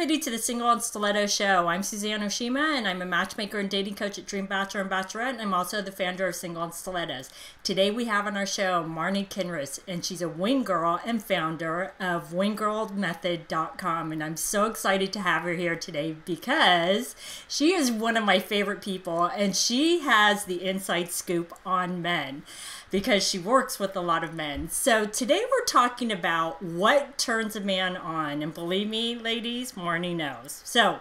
everybody to the Single and Stiletto Show. I'm Suzanne Oshima, and I'm a matchmaker and dating coach at Dream Bachelor and Bachelorette, and I'm also the founder of Single and Stilettos. Today we have on our show Marni Kinrys, and she's a wing girl and founder of winggirlmethod.com, and I'm so excited to have her here today because she is one of my favorite people, and she has the inside scoop on men, because she works with a lot of men. So today we're talking about what turns a man on. And believe me, ladies, Marni knows. So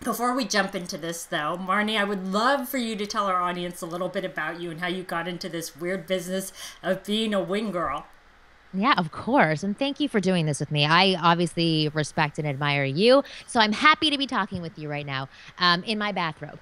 before we jump into this though, Marni, I would love for you to tell our audience a little bit about you and how you got into this weird business of being a wing girl. Yeah, of course. And thank you for doing this with me. I obviously respect and admire you. So I'm happy to be talking with you right now in my bathrobe.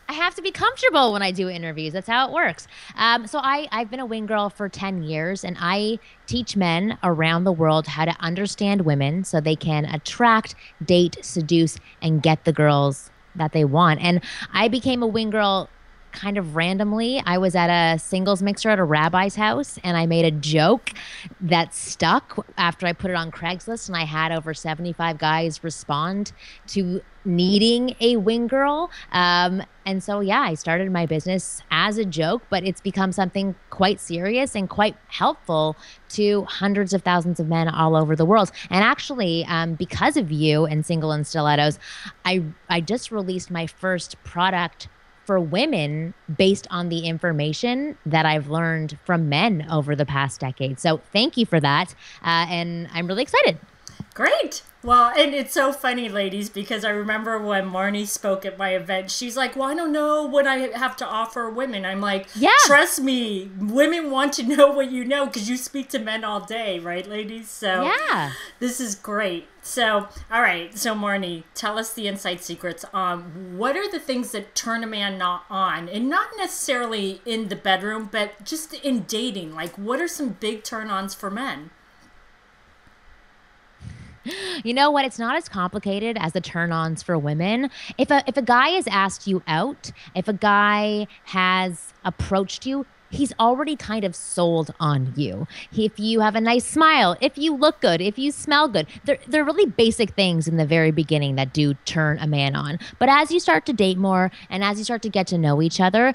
I have to be comfortable when I do interviews. That's how it works. I've been a wing girl for 10 years, and I teach men around the world how to understand women so they can attract, date, seduce, and get the girls that they want. And I became a wing girl kind of randomly. I was at a singles mixer at a rabbi's house, and I made a joke that stuck after I put it on Craigslist, and I had over 75 guys respond to needing a wing girl. And so, yeah, I started my business as a joke, but it's become something quite serious and quite helpful to hundreds of thousands of men all over the world. And actually, because of you and Single and Stilettos, I just released my first product for women based on the information that I've learned from men over the past decade. So thank you for that. And I'm really excited. Great. Well, and it's so funny, ladies, because I remember when Marni spoke at my event, she's like, well, I don't know what I have to offer women. I'm like, yeah, trust me, women want to know what you know because you speak to men all day, right, ladies? So yeah, this is great. So, all right. So, Marni, tell us the inside secrets. What are the things that turn a man not on? And not necessarily in the bedroom, but just in dating. Like, what are some big turn-ons for men? You know what? It's not as complicated as the turn-ons for women. If a guy has asked you out, if a guy has approached you, he's already kind of sold on you. If you have a nice smile, if you look good, if you smell good, they're really basic things in the very beginning that do turn a man on. But as you start to date more and as you start to get to know each other,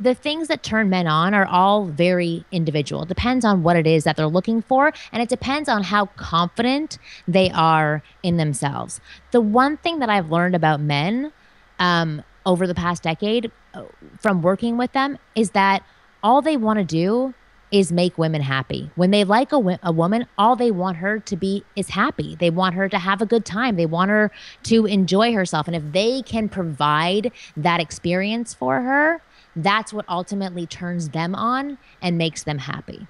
the things that turn men on are all very individual. It depends on what it is that they're looking for, and it depends on how confident they are in themselves. The one thing that I've learned about men over the past decade from working with them is that all they want to do is make women happy. When they like a woman, all they want her to be is happy. They want her to have a good time. They want her to enjoy herself. And if they can provide that experience for her, that's what ultimately turns them on and makes them happy.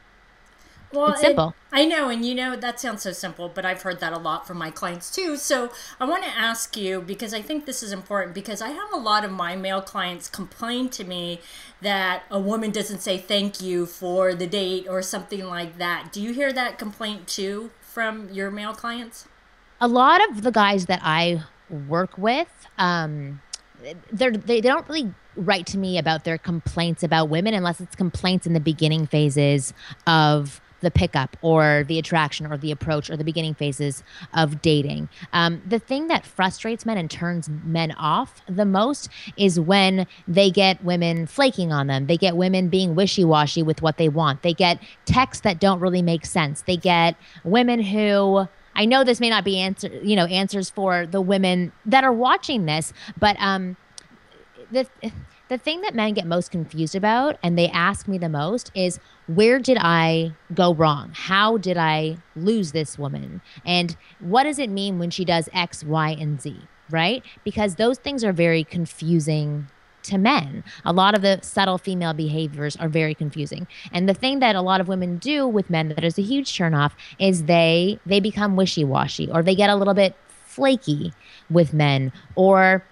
Well, it's simple. I know, and you know, that sounds so simple, but I've heard that a lot from my clients too. So I want to ask you, because I think this is important, because I have a lot of my male clients complain to me that a woman doesn't say thank you for the date or something like that. Do you hear that complaint too from your male clients? A lot of the guys that I work with, they don't really write to me about their complaints about women unless it's complaints in the beginning phases of the pickup or the attraction or the approach or the beginning phases of dating. The thing that frustrates men and turns men off the most is when they get women flaking on them. They get women being wishy-washy with what they want. They get texts that don't really make sense. They get women who, I know this may not be answers for the women that are watching this, but the thing that men get most confused about, and they ask me the most, is where did I go wrong? How did I lose this woman? And what does it mean when she does X, Y, and Z, right? Because those things are very confusing to men. A lot of the subtle female behaviors are very confusing. And the thing that a lot of women do with men that is a huge turnoff is they become wishy-washy, or they get a little bit flaky with men, or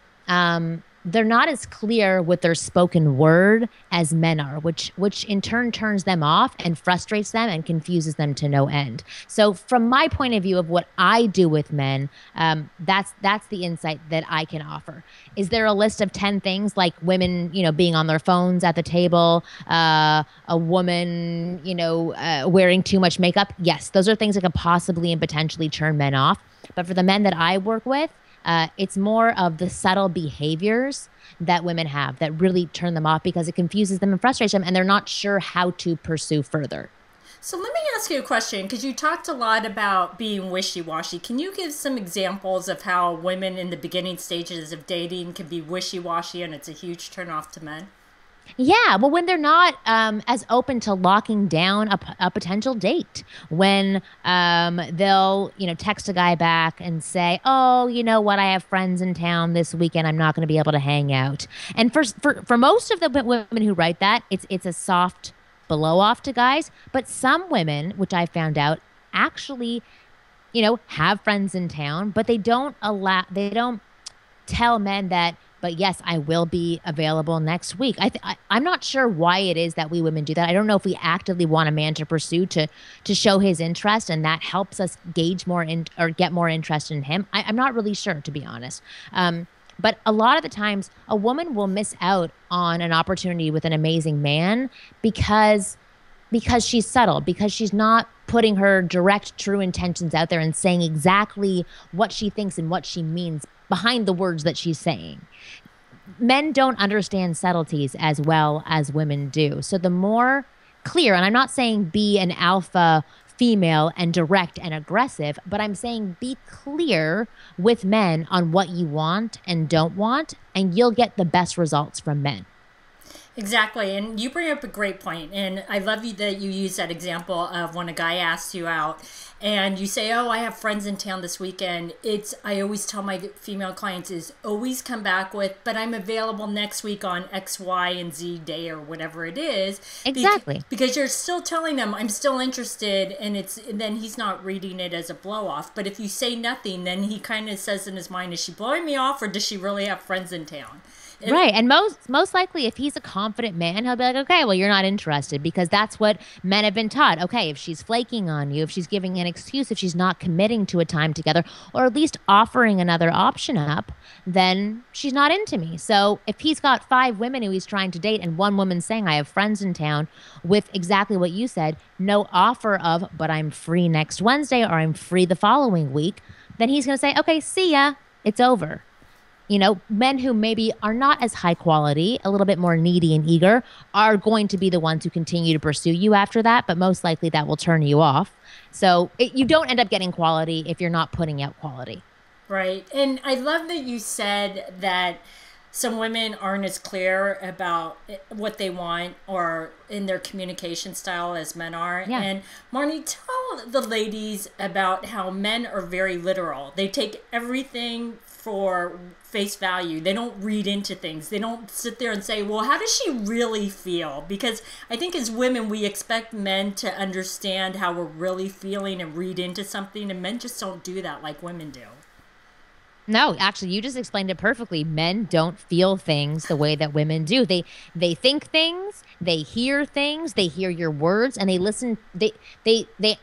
they're not as clear with their spoken word as men are, which in turn turns them off and frustrates them and confuses them to no end. So from my point of view of what I do with men, that's the insight that I can offer. Is there a list of 10 things like women, being on their phones at the table, a woman, wearing too much makeup? Yes, those are things that could possibly and potentially turn men off. But for the men that I work with, it's more of the subtle behaviors that women have that really turn them off because it confuses them and frustrates them, and they're not sure how to pursue further. So let me ask you a question because you talked a lot about being wishy-washy. Can you give some examples of how women in the beginning stages of dating can be wishy-washy and it's a huge turnoff to men? Yeah, well, when they're not as open to locking down a potential date, when they'll, text a guy back and say, "Oh, you know what? I have friends in town this weekend. I'm not going to be able to hang out." And for most of the women who write that, it's a soft blow off to guys. But some women, which I found out, actually, have friends in town, but they don't tell men that, but yes, I will be available next week. I'm not sure why it is that we women do that. I don't know if we actively want a man to pursue to show his interest, and that helps us gauge more in or get more interest in him. I'm not really sure, to be honest. But a lot of the times, a woman will miss out on an opportunity with an amazing man because she's subtle, because she's not putting her direct, true intentions out there and saying exactly what she thinks and what she means behind the words that she's saying. Men don't understand subtleties as well as women do. So the more clear, and I'm not saying be an alpha female and direct and aggressive, but I'm saying be clear with men on what you want and don't want, and you'll get the best results from men. Exactly. And you bring up a great point. And I love you that you use that example of when a guy asks you out and you say, "Oh, I have friends in town this weekend." I always tell my female clients is always come back with, "But I'm available next week on X, Y, and Z day," or whatever it is. Exactly. Because you're still telling them, "I'm still interested," and then he's not reading it as a blow off. But if you say nothing, then he kind of says in his mind, "Is she blowing me off or does she really have friends in town?" Right. And most likely if he's a confident man, he'll be like, "Okay, well, you're not interested," because that's what men have been taught. Okay, if she's flaking on you, if she's giving an excuse, if she's not committing to a time together, or at least offering another option up, then she's not into me. So if he's got 5 women who he's trying to date and one woman saying, "I have friends in town," with exactly what you said, no offer of, "But I'm free next Wednesday," or "I'm free the following week," then he's going to say, "Okay, see ya. It's over." Men who maybe are not as high quality, a little bit more needy and eager, are going to be the ones who continue to pursue you after that, but most likely that will turn you off. So you don't end up getting quality if you're not putting out quality. Right. And I love that you said that some women aren't as clear about what they want or in their communication style as men are. Yeah. And Marni, tell the ladies about how men are very literal. They take everything for face value. They don't read into things. They don't sit there and say, "Well, how does she really feel?" Because I think as women, we expect men to understand how we're really feeling and read into something, and men just don't do that like women do. No, actually, you just explained it perfectly. Men don't feel things the way that women do. They think things, they hear things, they hear your words, and they listen. They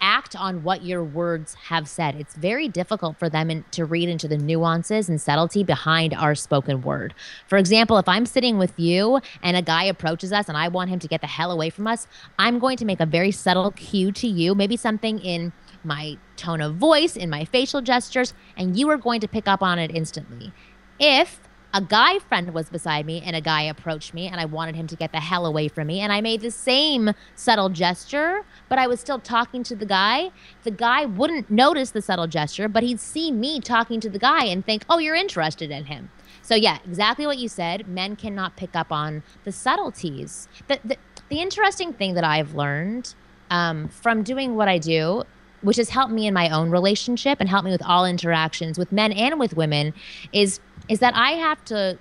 act on what your words have said. It's very difficult for them to read into the nuances and subtlety behind our spoken word. For example, if I'm sitting with you and a guy approaches us and I want him to get the hell away from us, I'm going to make a very subtle cue to you, maybe something in my tone of voice, in my facial gestures, and you are going to pick up on it instantly. If a guy friend was beside me and a guy approached me and I wanted him to get the hell away from me and I made the same subtle gesture, but I was still talking to the guy wouldn't notice the subtle gesture, but he'd see me talking to the guy and think, "Oh, you're interested in him." So yeah, exactly what you said. Men cannot pick up on the subtleties. The interesting thing that I've learned from doing what I do, which has helped me in my own relationship and helped me with all interactions with men and with women, is that I have to,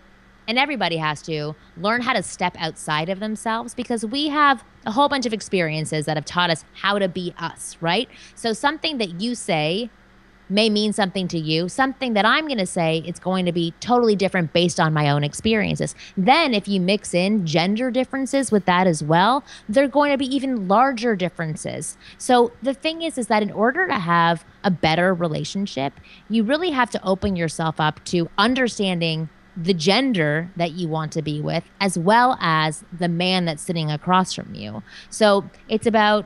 and everybody has to, learn how to step outside of themselves, because we have a whole bunch of experiences that have taught us how to be us, right? So something that you say may mean something to you. Something that I'm going to say, it's going to be totally different based on my own experiences. Then if you mix in gender differences with that as well, they're going to be even larger differences. So the thing is that in order to have a better relationship, you really have to open yourself up to understanding the gender that you want to be with, as well as the man that's sitting across from you. So it's about,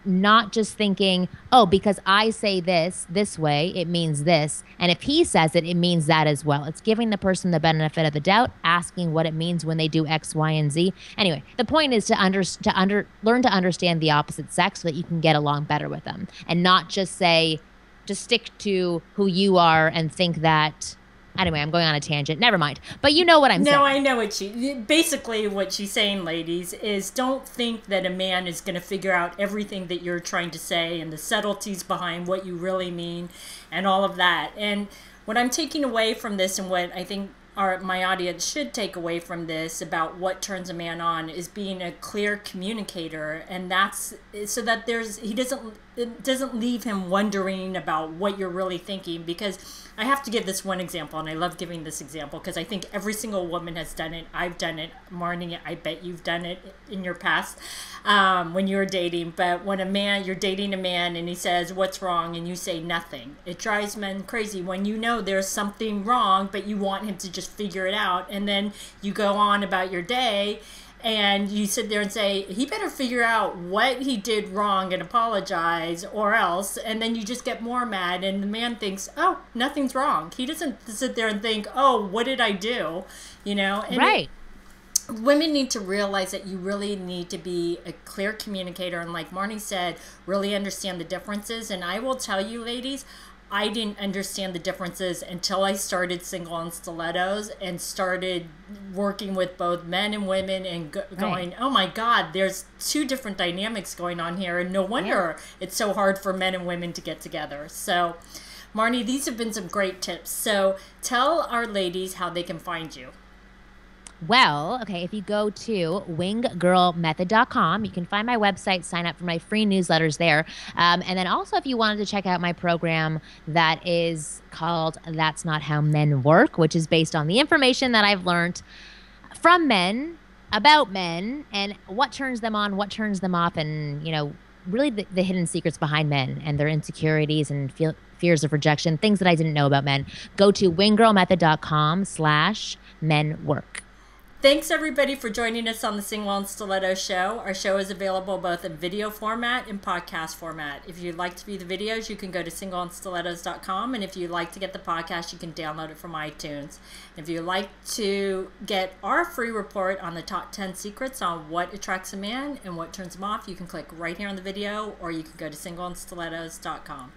not just thinking, oh, because I say this way, it means this. And if he says it, it means that as well. It's giving the person the benefit of the doubt, asking what it means when they do X, Y, and Z. Anyway, the point is to learn to understand the opposite sex so that you can get along better with them, and not just stick to who you are and think that. Anyway, I'm going on a tangent. Never mind. But you know what I'm saying. No, I know what she's saying, ladies, is don't think that a man is going to figure out everything that you're trying to say and the subtleties behind what you really mean and all of that. And what I'm taking away from this, and what I think my audience should take away from this about what turns a man on, is being a clear communicator, and that's so that it doesn't leave him wondering about what you're really thinking. Because I have to give this one example, and I love giving this example because I think every single woman has done it. I've done it. Marni, I bet you've done it in your past when you were dating. But when you're dating a man and he says, "What's wrong?" and you say nothing, it drives men crazy when you know there's something wrong, but you want him to just figure it out. And then you go on about your day and you sit there and say, he better figure out what he did wrong and apologize or else. And then you just get more mad, and the man thinks, oh, nothing's wrong. He doesn't sit there and think, oh, what did I do? And right. Women need to realize that you really need to be a clear communicator, and like Marni said, really understand the differences. And I will tell you, ladies, I didn't understand the differences until I started Single on Stilettos and started working with both men and women and going, oh my God, there's two different dynamics going on here. And no wonder it's so hard for men and women to get together. So, Marni, these have been some great tips. So tell our ladies how they can find you. Well, okay, if you go to winggirlmethod.com, you can find my website, sign up for my free newsletters there. And then also, if you wanted to check out my program that is called That's Not How Men Work, which is based on the information that I've learned from men, about men, and what turns them on, what turns them off, and, really the hidden secrets behind men and their insecurities and fears of rejection, things that I didn't know about men. Go to winggirlmethod.com/menwork. Thanks, everybody, for joining us on the Single on Stilettos show. Our show is available both in video format and podcast format. If you'd like to view the videos, you can go to singleonstilettos.com. And if you'd like to get the podcast, you can download it from iTunes. If you'd like to get our free report on the top 10 secrets on what attracts a man and what turns him off, you can click right here on the video, or you can go to singleonstilettos.com.